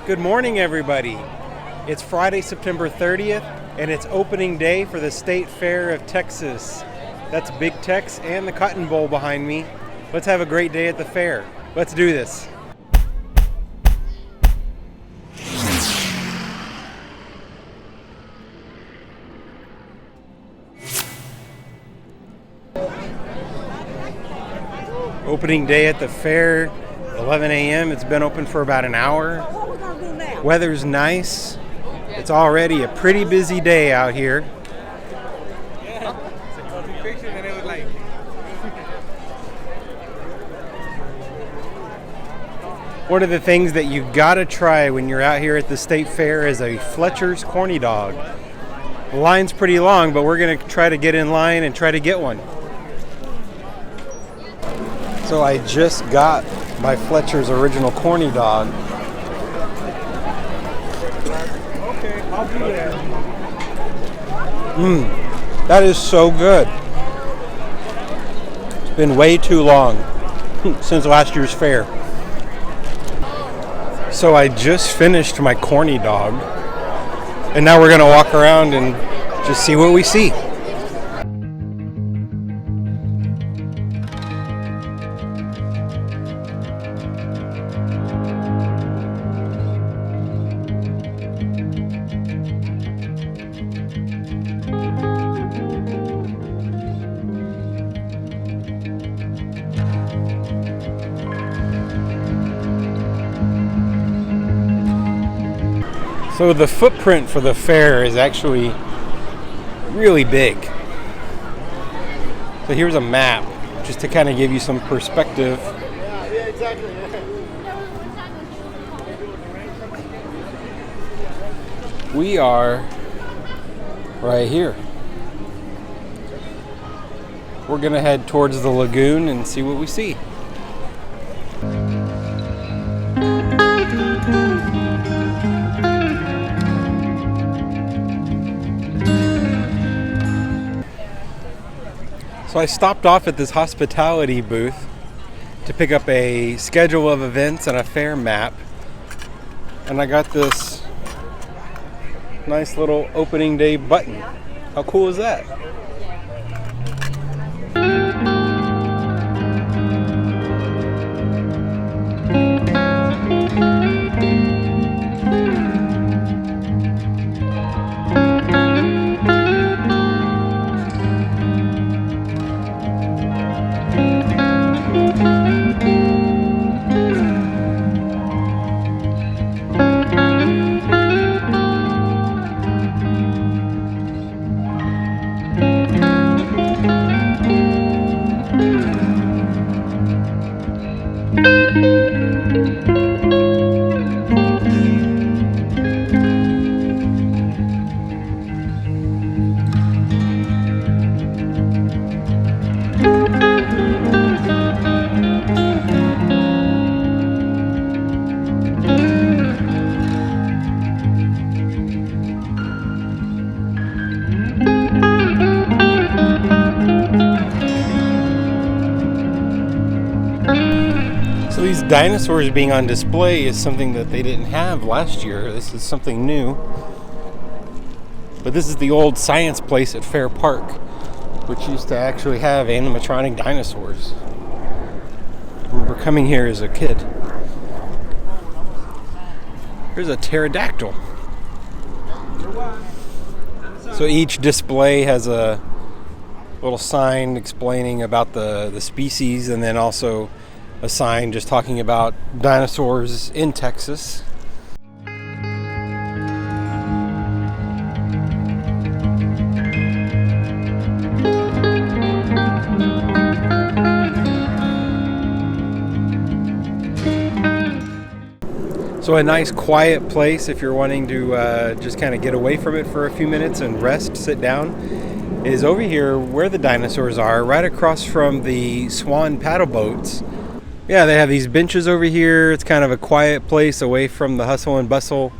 Good morning, everybody. It's Friday, September 30th, and it's opening day for the State Fair of Texas. That's Big Tex and the Cotton Bowl behind me. Let's have a great day at the fair. Let's do this. Opening day at the fair, 11 a.m. It's been open for about an hour. Weather's nice. It's already a pretty busy day out here. One of the things that you gotta try when you're out here at the State Fair is a Fletcher's Corny Dog. The line's pretty long, but we're gonna try to get in line and try to get one. So I just got my Fletcher's original Corny Dog. Okay, I'll do that. That is so good. It's been way too long since last year's fair. So I just finished my Corny Dog, and now we're gonna walk around and just see what we see. So the footprint for the fair is actually really big. So here's a map, just to kind of give you some perspective. Yeah, exactly. We are right here. We're gonna head towards the lagoon and see what we see. So I stopped off at this hospitality booth to pick up a schedule of events and a fair map. And I got this nice little opening day button. How cool is that? So these dinosaurs being on display is something that they didn't have last year. This is something new. But this is the old science place at Fair Park, which used to actually have animatronic dinosaurs. I remember coming here as a kid. Here's a pterodactyl. So each display has a little sign explaining about the species, and then also a sign just talking about dinosaurs in Texas. So a nice quiet place if you're wanting to just kind of get away from it for a few minutes and rest, sit down, is over here where the dinosaurs are, right across from the Swan paddle boats. Yeah, they have these benches over here. It's kind of a quiet place away from the hustle and bustle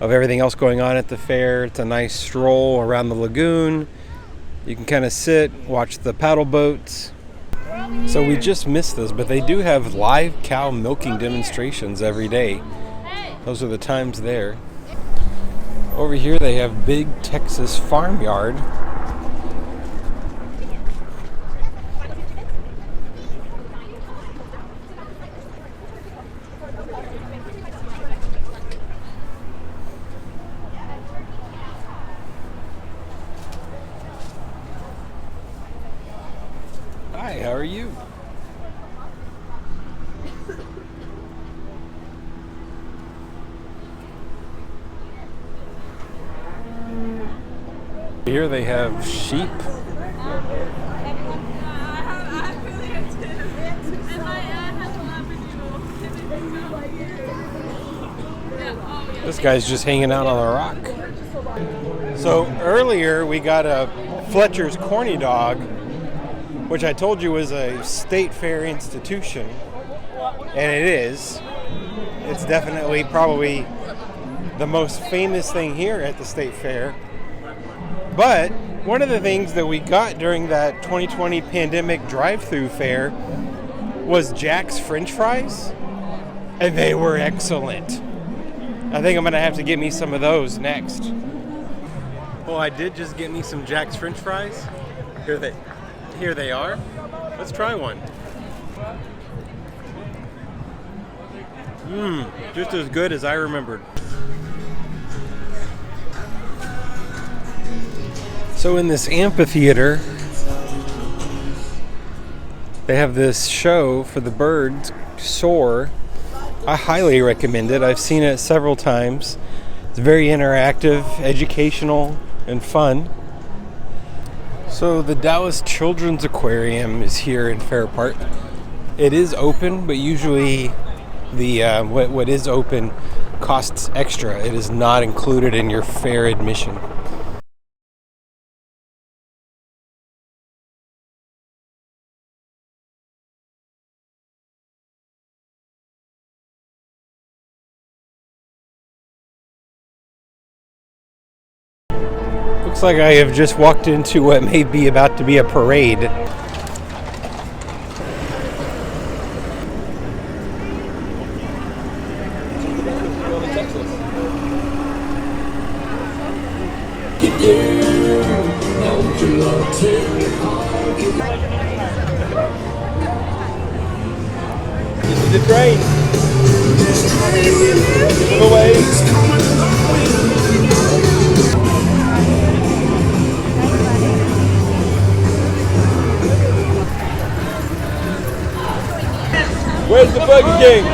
of everything else going on at the fair. It's a nice stroll around the lagoon. You can kind of sit, watch the paddle boats. So we just missed this, but they do have live cow milking demonstrations every day. Those are the times there. Over here they have Big Texas Farmyard. Hi, how are you? Here they have sheep. This guy's just hanging out on the rock. So earlier we got a Fletcher's Corny Dog, which I told you was a state fair institution, and it is. It's definitely probably the most famous thing here at the state fair. But one of the things that we got during that 2020 pandemic drive-through fair was Jack's French fries, and they were excellent. I think I'm going to have to get me some of those next. Well, I did just get me some Jack's French fries. Here they are. Let's try one. Just as good as I remembered. So in this amphitheater, they have this show for the birds, Soar. I highly recommend it. I've seen it several times. It's very interactive, educational, and fun. So the Dallas Children's Aquarium is here in Fair Park. It is open, but usually the what is open costs extra. It is not included in your fair admission. Looks like I have just walked into what may be about to be a parade. This is the train. Move away. Where's the Burger King?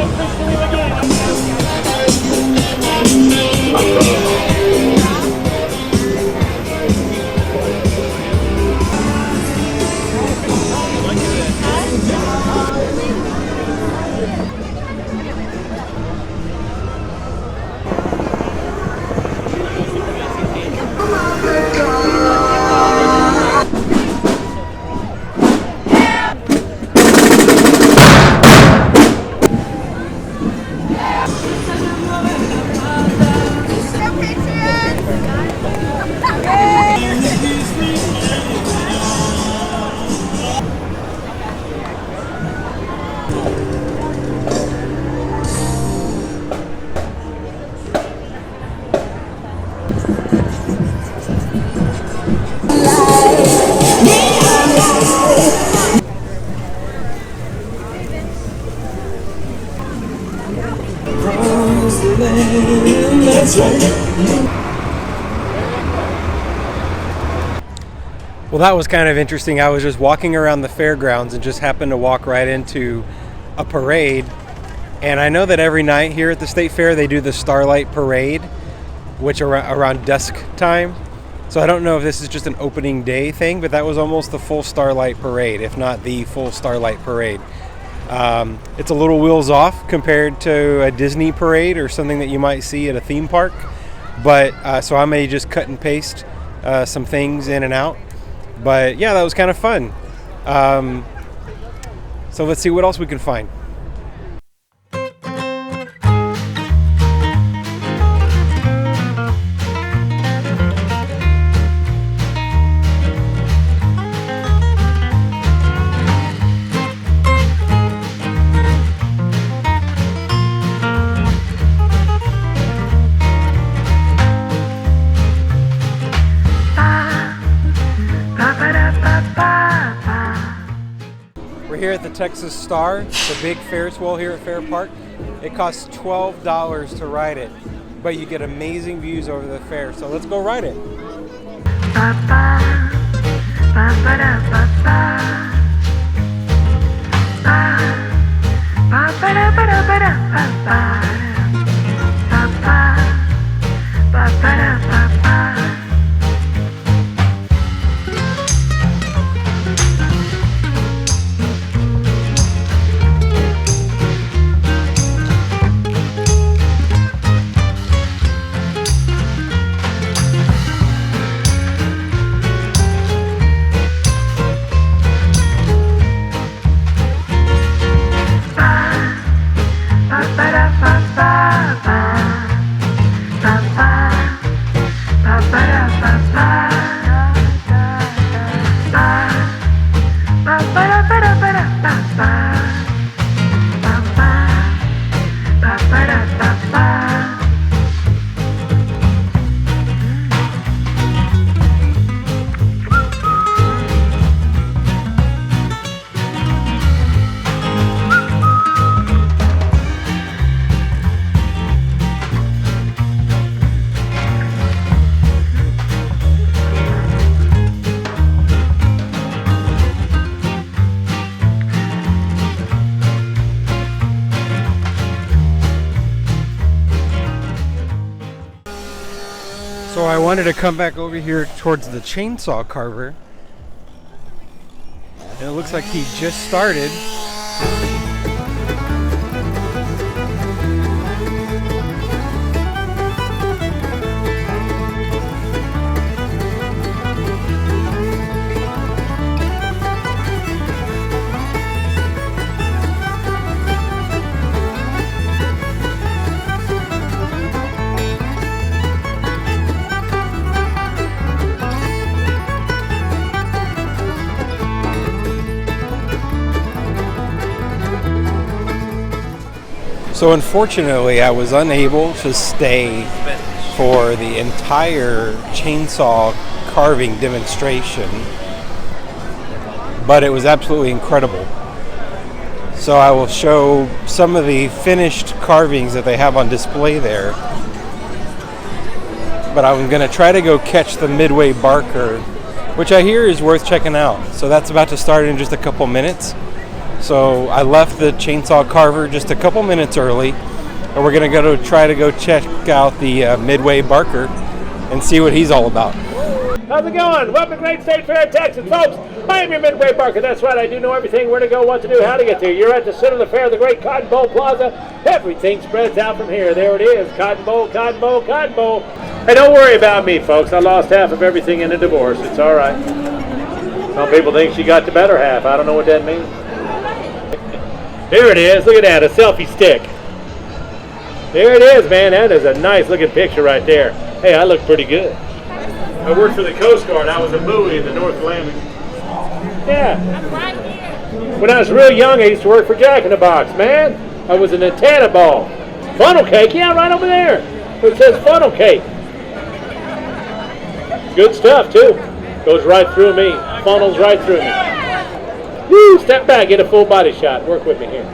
Well, that was kind of interesting. I was just walking around the fairgrounds and just happened to walk right into a parade. And I know that every night here at the State Fair they do the Starlight Parade, which around dusk time. So I don't know if this is just an opening day thing, but that was almost the full Starlight Parade, if not the full Starlight Parade. It's a little wheels off compared to a Disney parade or something that you might see at a theme park. But so I may just cut and paste some things in and out. But yeah, that was kind of fun. So let's see what else we can find. the Texas Star, the big Ferris wheel here at Fair Park. It costs $12 to ride it, but you get amazing views over the fair. So let's go ride it. So I wanted to come back over here towards the chainsaw carver, and it looks like he just started. So unfortunately, I was unable to stay for the entire chainsaw carving demonstration, but it was absolutely incredible. So I will show some of the finished carvings that they have on display there. But I'm going to try to go catch the Midway Barker, which I hear is worth checking out. So that's about to start in just a couple minutes. So I left the chainsaw carver just a couple minutes early, and we're going to try to go check out the Midway Barker and see what he's all about. How's it going? Welcome to Great State Fair, Texas, folks. I am your Midway Barker. That's right, I do know everything, where to go, what to do, how to get there. You're at the center of the fair, the great Cotton Bowl Plaza. Everything spreads out from here. There it is, Cotton Bowl, Cotton Bowl, Cotton Bowl. Hey, don't worry about me, folks. I lost half of everything in a divorce. It's all right. Some people think she got the better half. I don't know what that means. Here it is. Look at that, a selfie stick. There it is, man. That is a nice looking picture right there. Hey, I look pretty good. I worked for the Coast Guard. I was a buoy in the North Atlantic. Yeah. I'm right here. When I was real young, I used to work for Jack in the Box, man. I was an antenna ball. Funnel cake, yeah, right over there. It says funnel cake. Good stuff, too. Goes right through me. Funnels right through me. Woo, step back, get a full body shot. Work with me here.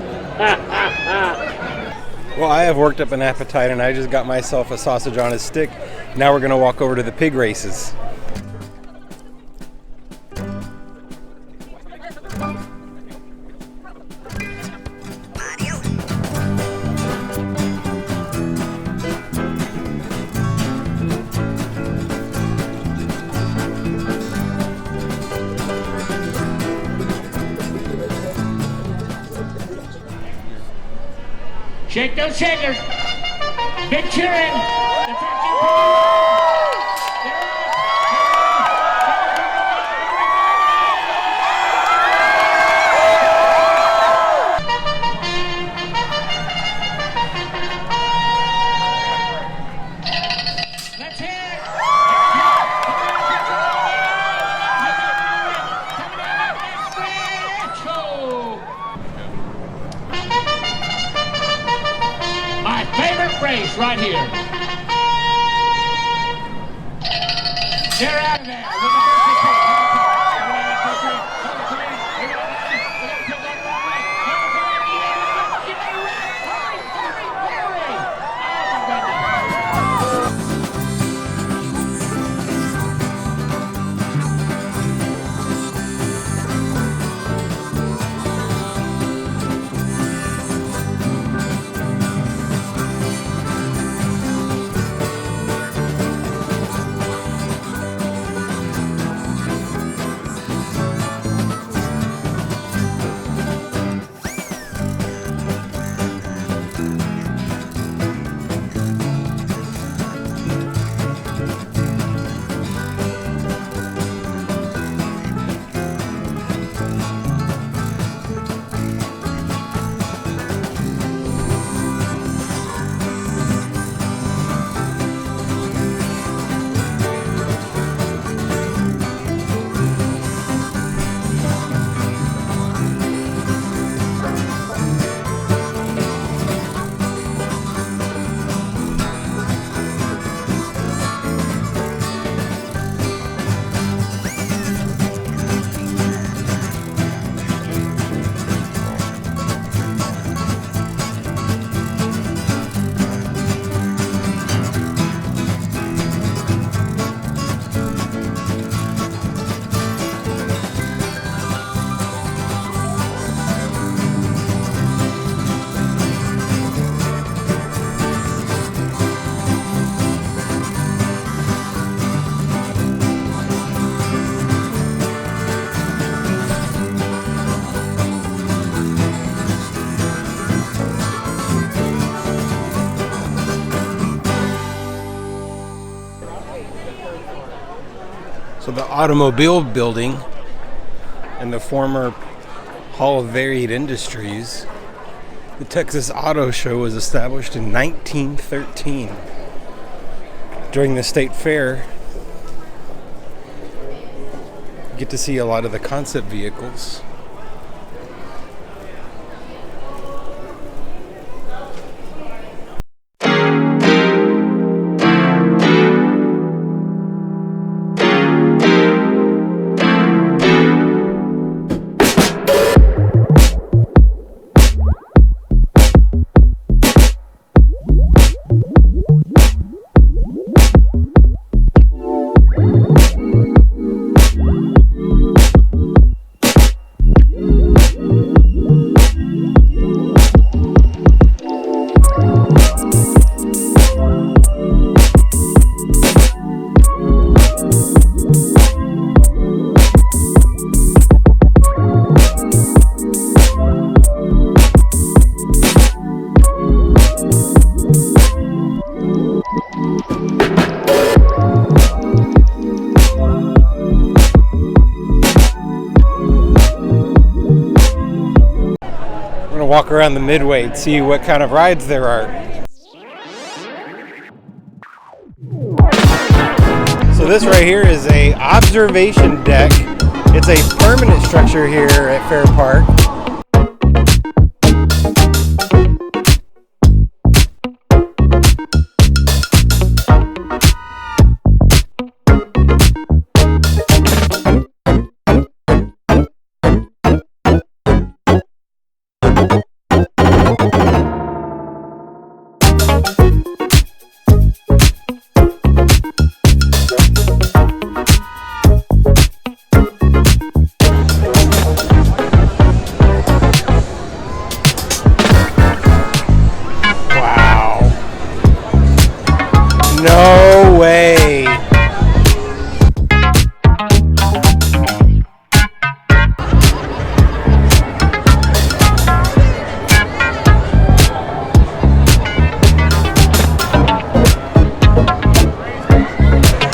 Well, I have worked up an appetite, and I just got myself a sausage on a stick. Now we're going to walk over to the pig races. Shake those shakers. Big cheering. Let's hear it. My favorite race right here. They're out of there. So the automobile building and the former Hall of Varied Industries, the Texas Auto Show was established in 1913. During the state fair, you get to see a lot of the concept vehicles. Walk around the Midway and see what kind of rides there are. So this right here is a observation deck. It's a permanent structure here at Fair Park. No way.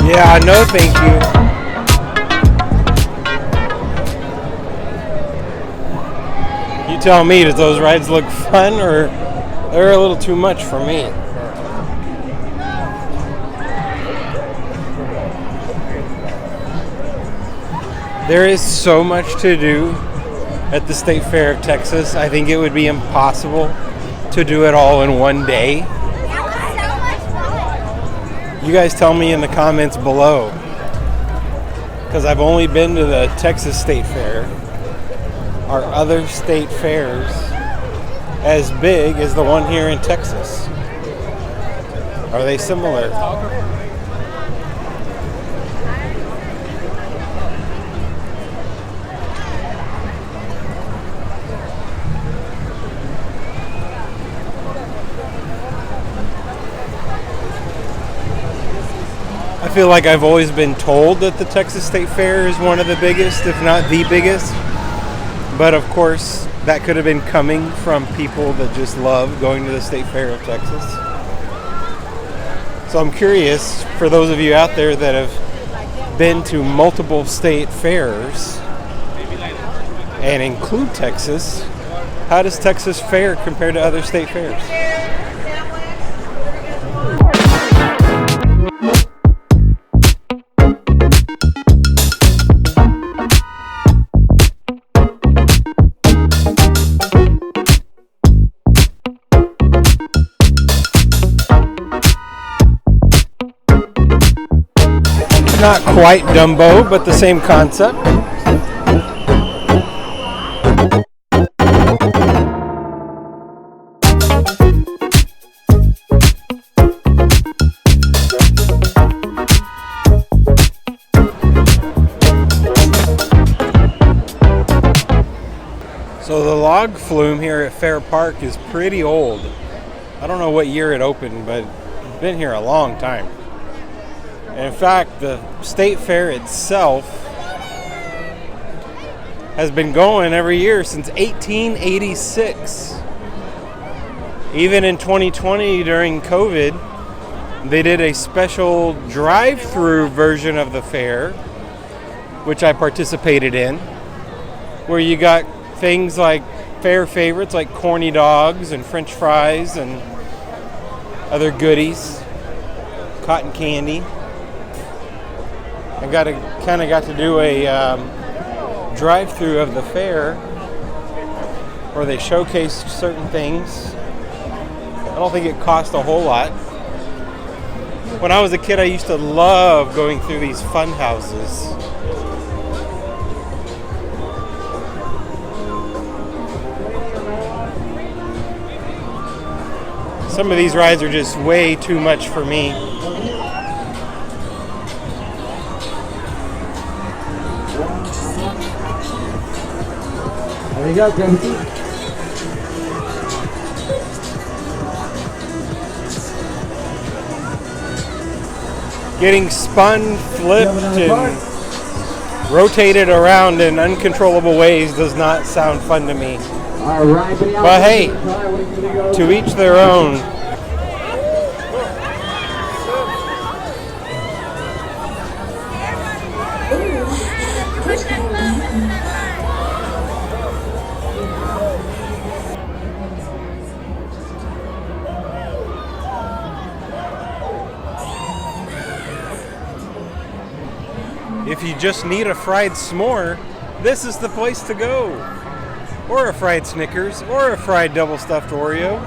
Yeah, no thank you. You tell me, does those rides look fun or they're a little too much for me? There is so much to do at the State Fair of Texas. I think it would be impossible to do it all in one day. You guys tell me in the comments below, because I've only been to the Texas State Fair. Are other state fairs as big as the one here in Texas? Are they similar? I feel like I've always been told that the Texas State Fair is one of the biggest, if not the biggest. But of course, that could have been coming from people that just love going to the State Fair of Texas. So I'm curious, for those of you out there that have been to multiple state fairs and include Texas, how does Texas fare compared to other state fairs? Not quite Dumbo, but the same concept. So the log flume here at Fair Park is pretty old. I don't know what year it opened, but it's been here a long time. In fact, the state fair itself has been going every year since 1886. Even in 2020 during COVID, they did a special drive-through version of the fair which I participated in, where you got things like fair favorites like Corny Dogs and French fries and other goodies, cotton candy. I kind of got to do a drive-through of the fair where they showcased certain things. I don't think it cost a whole lot. When I was a kid, I used to love going through these fun houses. Some of these rides are just way too much for me. There you go, Timothy. Getting spun, flipped, and rotated around in uncontrollable ways does not sound fun to me. All right, but hey, to each their own. If you just need a fried s'more, this is the place to go. Or a fried Snickers, or a fried double stuffed Oreo,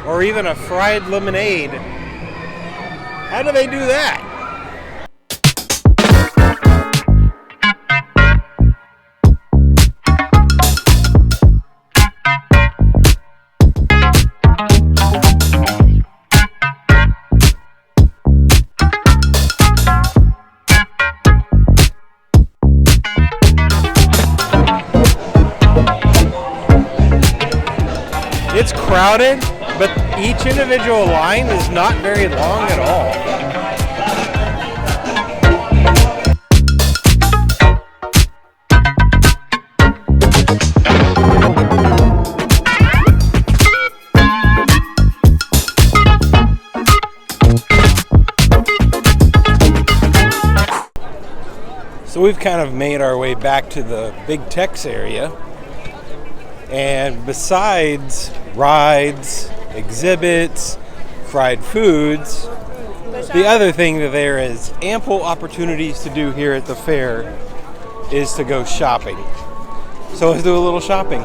or even a fried lemonade. How do they do that? It's crowded, but each individual line is not very long at all. So we've kind of made our way back to the Big Tex area. And besides rides, exhibits, fried foods, the other thing that there is ample opportunities to do here at the fair is to go shopping. So let's do a little shopping.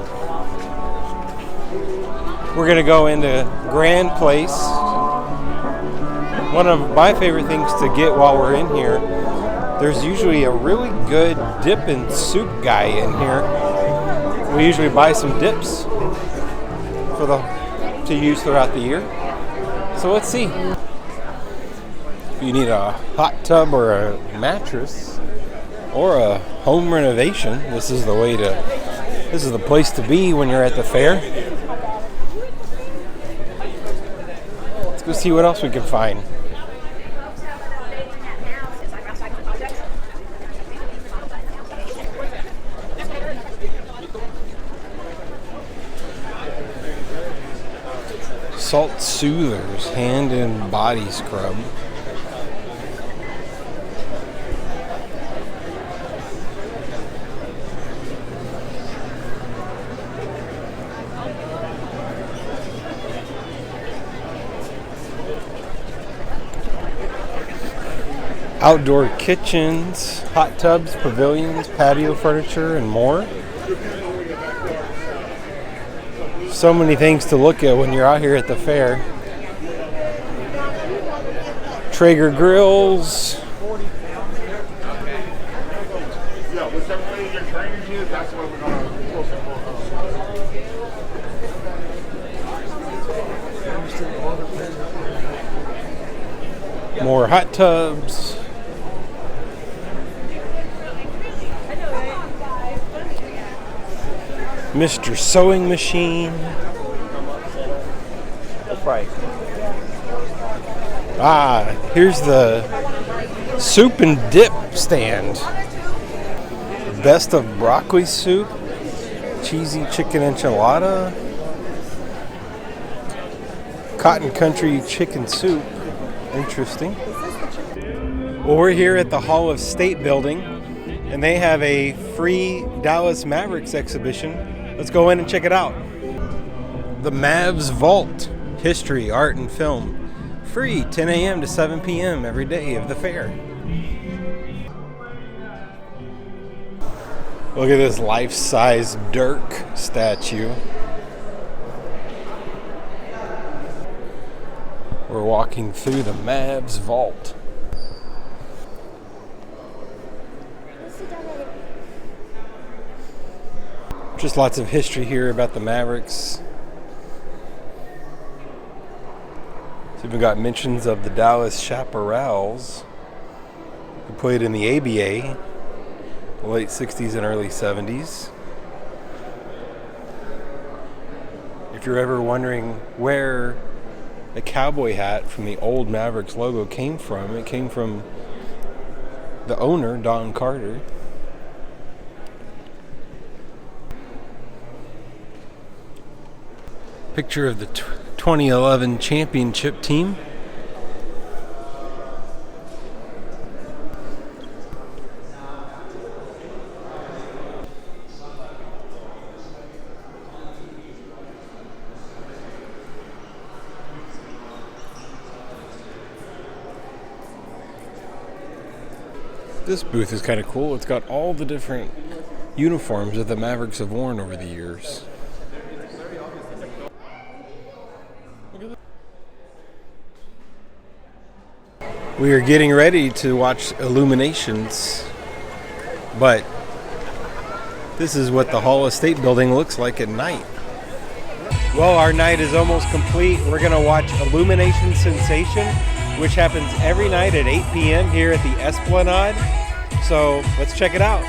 We're going to go into Grand Place. One of my favorite things to get while we're in here, there's usually a really good dip and soup guy in here. We usually buy some dips to use throughout the year. So let's see. If you need a hot tub or a mattress or a home renovation, this is the place to be when you're at the fair. Let's go see what else we can find. Salt Soothers hand and body scrub. Outdoor kitchens, hot tubs, pavilions, patio furniture, and more. So many things to look at when you're out here at the fair. Traeger grills. More hot tubs. Mr. Sewing Machine. That's right. Here's the soup and dip stand. Best of broccoli soup, cheesy chicken enchilada, cotton country chicken soup. Interesting. Well, we're here at the Hall of State building, and they have a free Dallas Mavericks exhibition. Let's go in and check it out. The Mavs Vault, History, Art, and Film. Free, 10 a.m. to 7 p.m. every day of the fair. Look at this life-size Dirk statue. We're walking through the Mavs Vault. Just lots of history here about the Mavericks. So we've got mentions of the Dallas Chaparrals, who played in the ABA, the late 60s and early 70s. If you're ever wondering where the cowboy hat from the old Mavericks logo came from, it came from the owner, Don Carter. Picture of the 2011 championship team. This booth is kind of cool. It's got all the different uniforms that the Mavericks have worn over the years. We are getting ready to watch Illuminations, but this is what the Hall of State building looks like at night. Well, our night is almost complete. We're going to watch Illuminations Sensation, which happens every night at 8 p.m. here at the Esplanade. So let's check it out.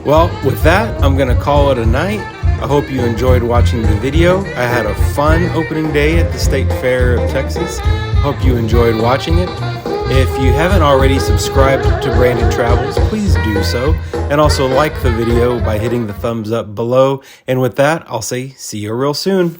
Well, with that, I'm going to call it a night. I hope you enjoyed watching the video. I had a fun opening day at the State Fair of Texas. Hope you enjoyed watching it. If you haven't already subscribed to Branded Travels, please do so. And also like the video by hitting the thumbs up below. And with that, I'll say see you real soon.